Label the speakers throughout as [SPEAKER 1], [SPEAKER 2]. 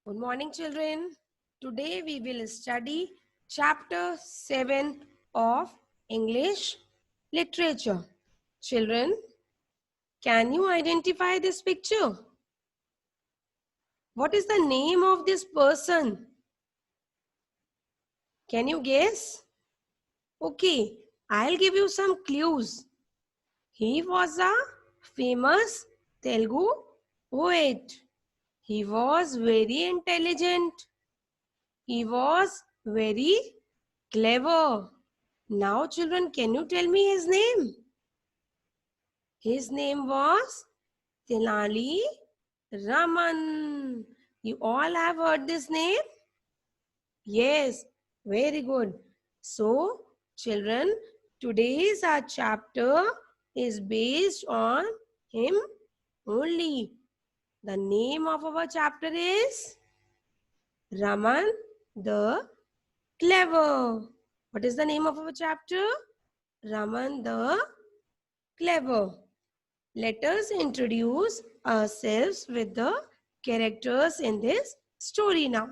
[SPEAKER 1] Good morning, children. Today we will study chapter 7 of English literature. Children, can you identify this picture? What is the name of this person? Can you guess? Okay, I'll give you some clues. He was a famous Telugu poet. He was very intelligent. He was very clever. Now, children, can you tell me his name? His name was Tenali Raman. You all have heard this name? Yes, very good. So, children, today's our chapter is based on him only. The name of our chapter is Raman the Clever. What is the name of our chapter? Raman the Clever. Let us introduce ourselves with the characters in this story now.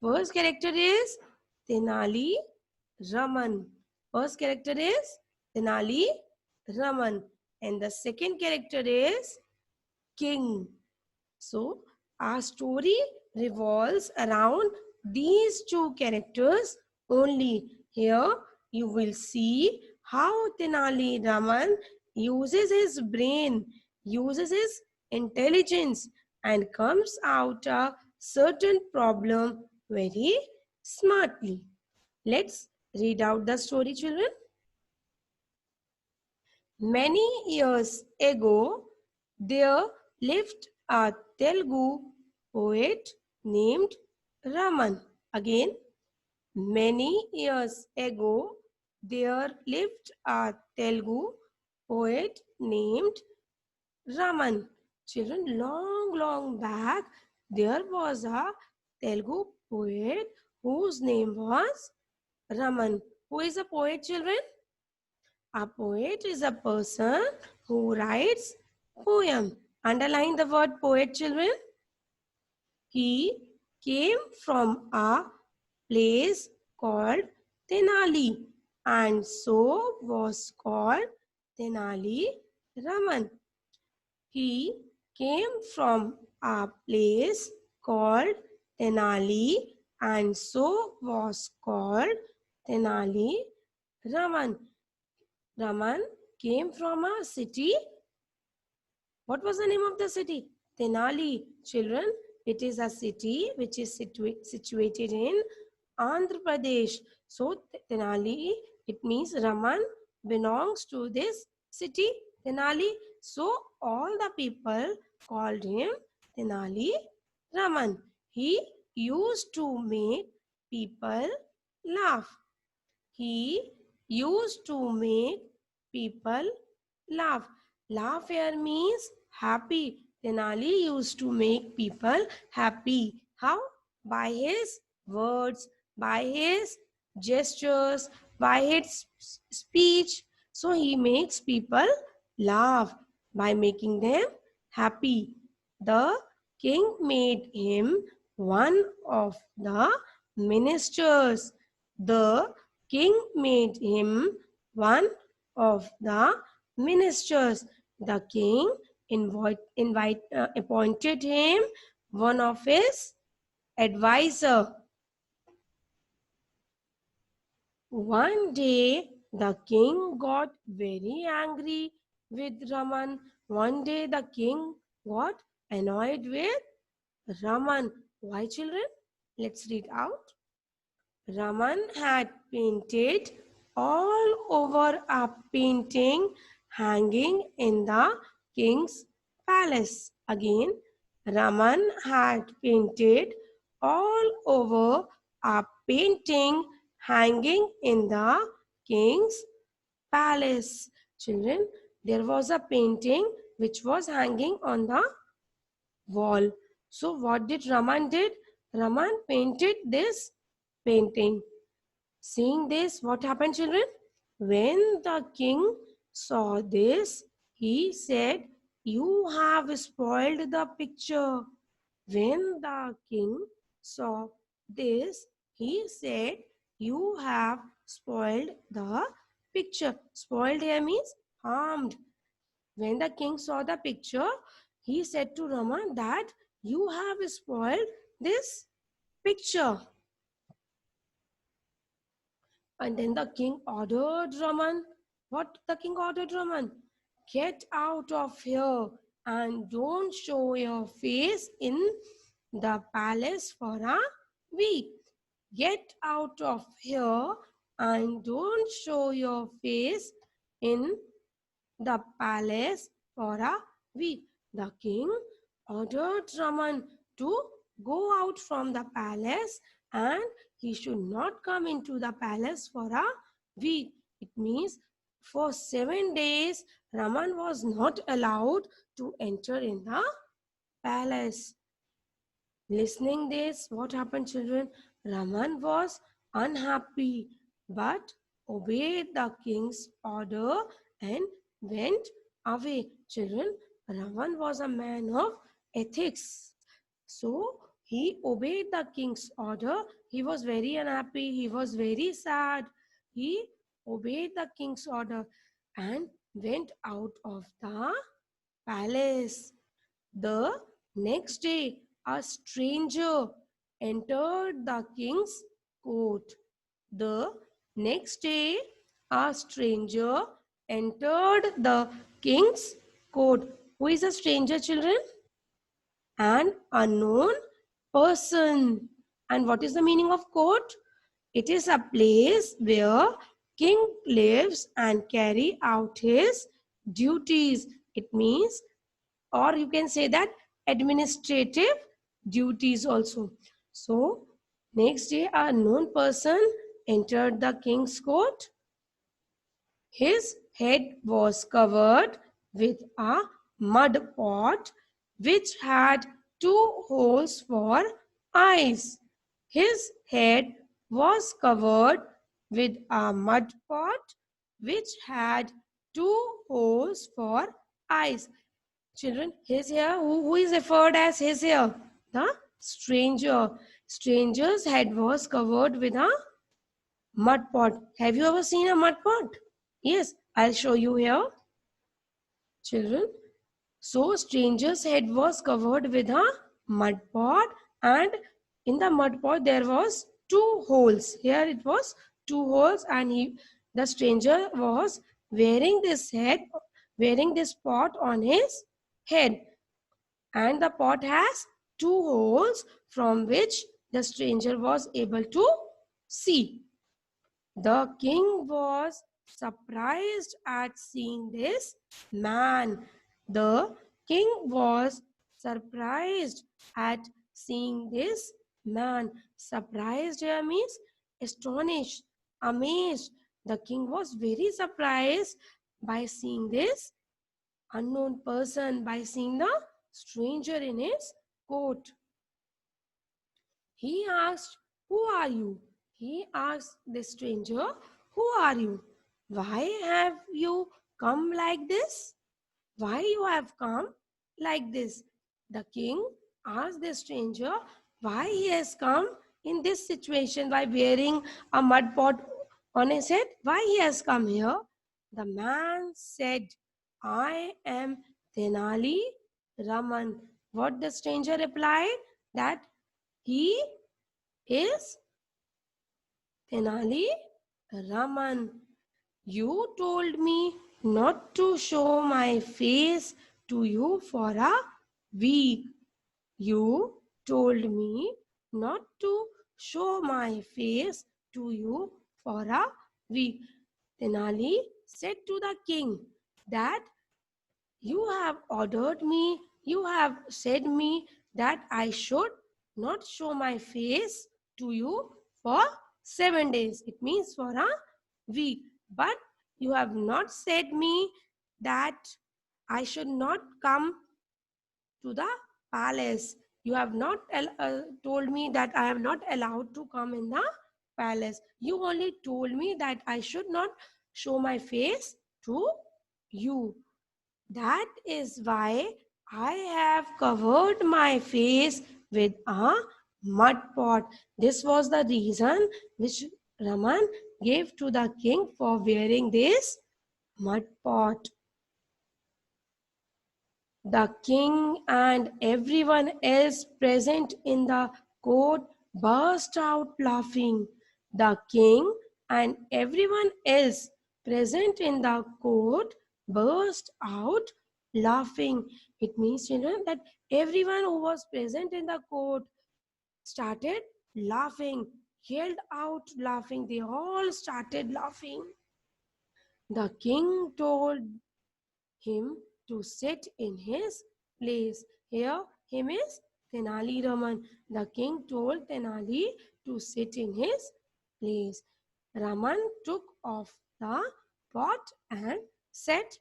[SPEAKER 1] First character is Tenali Raman. First character is Tenali Raman. And the second character is King. So, our story revolves around these two characters only. Here, you will see how Tenali Raman uses his brain, uses his intelligence, and comes out a certain problem very smartly. Let's read out the story, children. Many years ago, there lived a Telugu poet named Raman. Again, many years ago, there lived a Telugu poet named Raman. Children, long back, there was a Telugu poet whose name was Raman. Who is a poet, children? A poet is a person who writes poem. Underline the word poet, children. He came from a place called Tenali and so was called Tenali Raman. He came from a place called Tenali and so was called Tenali Raman. Raman came from a city. What was the name of the city? Tenali. Children, it is a city which is situated in Andhra Pradesh. So, Tenali, it means Raman belongs to this city, Tenali. So, all the people called him Tenali Raman. He used to make people laugh. He used to make people laugh. Laugh here means happy. Tenali used to make people happy. How? By his words, by his gestures, by his speech. So he makes people laugh by making them happy. The king made him one of the ministers. The king made him one of the ministers. The king appointed him one of his advisor. One day, the king got very angry with Raman. One day, the king got annoyed with Raman. Why, children? Let's read out. Raman had painted all over a painting hanging in the king's palace. Again, Raman had painted all over a painting hanging in the king's palace. Children, there was a painting which was hanging on the wall. So what did Raman did? Raman painted this painting. Seeing this, what happened, children? When the king saw this, he said, "You have spoiled the picture. When the king saw this, he said, "You have spoiled the picture." Spoiled here means harmed. When the king saw the picture, he said to Raman that you have spoiled this picture. And then the king ordered Raman. What the king ordered Raman? Get out of here and don't show your face in the palace for a week. Get out of here and don't show your face in the palace for a week. The king ordered Raman to go out from the palace and he should not come into the palace for a week. It means for 7 days Raman was not allowed to enter in the palace. Listening this, what happened, children? Raman was unhappy but obeyed the king's order and went away. Children, Raman was a man of ethics. So he obeyed the king's order. He was very unhappy. He was very sad. He obeyed the king's order and went out of the palace. The next day, a stranger entered the king's court. The next day, a stranger entered the king's court. Who is a stranger, children? An unknown person. And what is the meaning of court? It is a place where king lives and carry out his duties. It means, or you can say that, administrative duties also. So next day a known person entered the king's court. His head was covered with a mud pot which had 2 holes for eyes. His head was covered with a mud pot which had 2 holes for eyes. Children, his here, who is referred as his here? The stranger. Stranger's head was covered with a mud pot. Have you ever seen a mud pot? Yes, I'll show you here. Children, so stranger's head was covered with a mud pot and in the mud pot there was 2 holes. Here it was 2 holes and the stranger was wearing this pot on his head, and the pot has 2 holes from which the stranger was able to see. The king was surprised at seeing this man. The king was surprised at seeing this man. Surprised here means astonished, amazed. The king was very surprised by seeing this unknown person, by seeing the stranger in his court. He asked, "Who are you?" He asked the stranger, "Who are you? Why have you come like this? Why you have come like this?" The king asked the stranger why he has come in this situation by wearing a mud pot on his head. Why he has come here? The man said, "I am Tenali Raman." What the stranger replied? That he is Tenali Raman. You told me not to show my face to you for a week. You told me not to show my face to you for a week. Tenali said to the king that you have ordered me, you have said me that I should not show my face to you for 7 days. It means for a week. But you have not said me that I should not come to the palace. You have not told me that I am not allowed to come in the palace. You only told me that I should not show my face to you. That is why I have covered my face with a mud pot. This was the reason which Raman gave to the king for wearing this mud pot. The king and everyone else present in the court burst out laughing. The king and everyone else present in the court burst out laughing. It means, children, that everyone who was present in the court started laughing, yelled out laughing. They all started laughing. The king told him to sit in his place. Here, him is Tenali Raman. The king told Tenali to sit in his place. Raman took off the pot and sat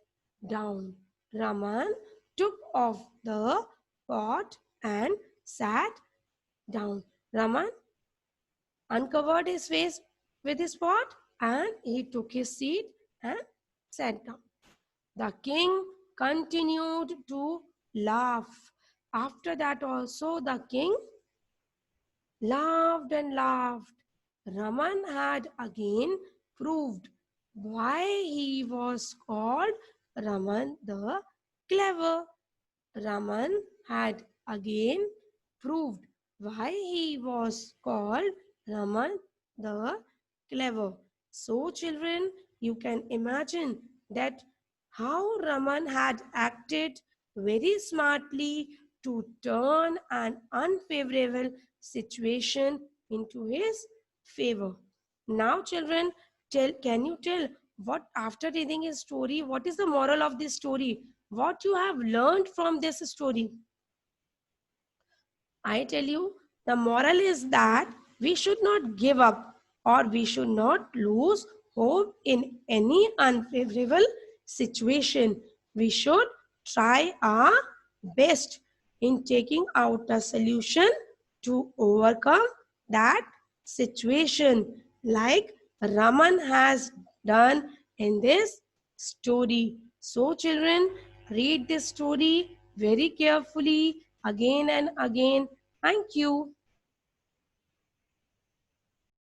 [SPEAKER 1] down. Raman took off the pot and sat down. Raman uncovered his face with his pot and he took his seat and sat down. The king continued to laugh. After that, also, the king laughed and laughed. Raman had again proved why he was called Raman the Clever. Raman had again proved why he was called Raman the Clever. So, children, you can imagine that how Raman had acted very smartly to turn an unfavorable situation into his favor. Now, children, can you tell what, after reading his story, what is the moral of this story? What you have learned from this story? I tell you, the moral is that we should not give up or we should not lose hope in any unfavorable situation. We should try our best in taking out a solution to overcome that situation, like Raman has done in this story. So, children, read this story very carefully again and again. Thank you.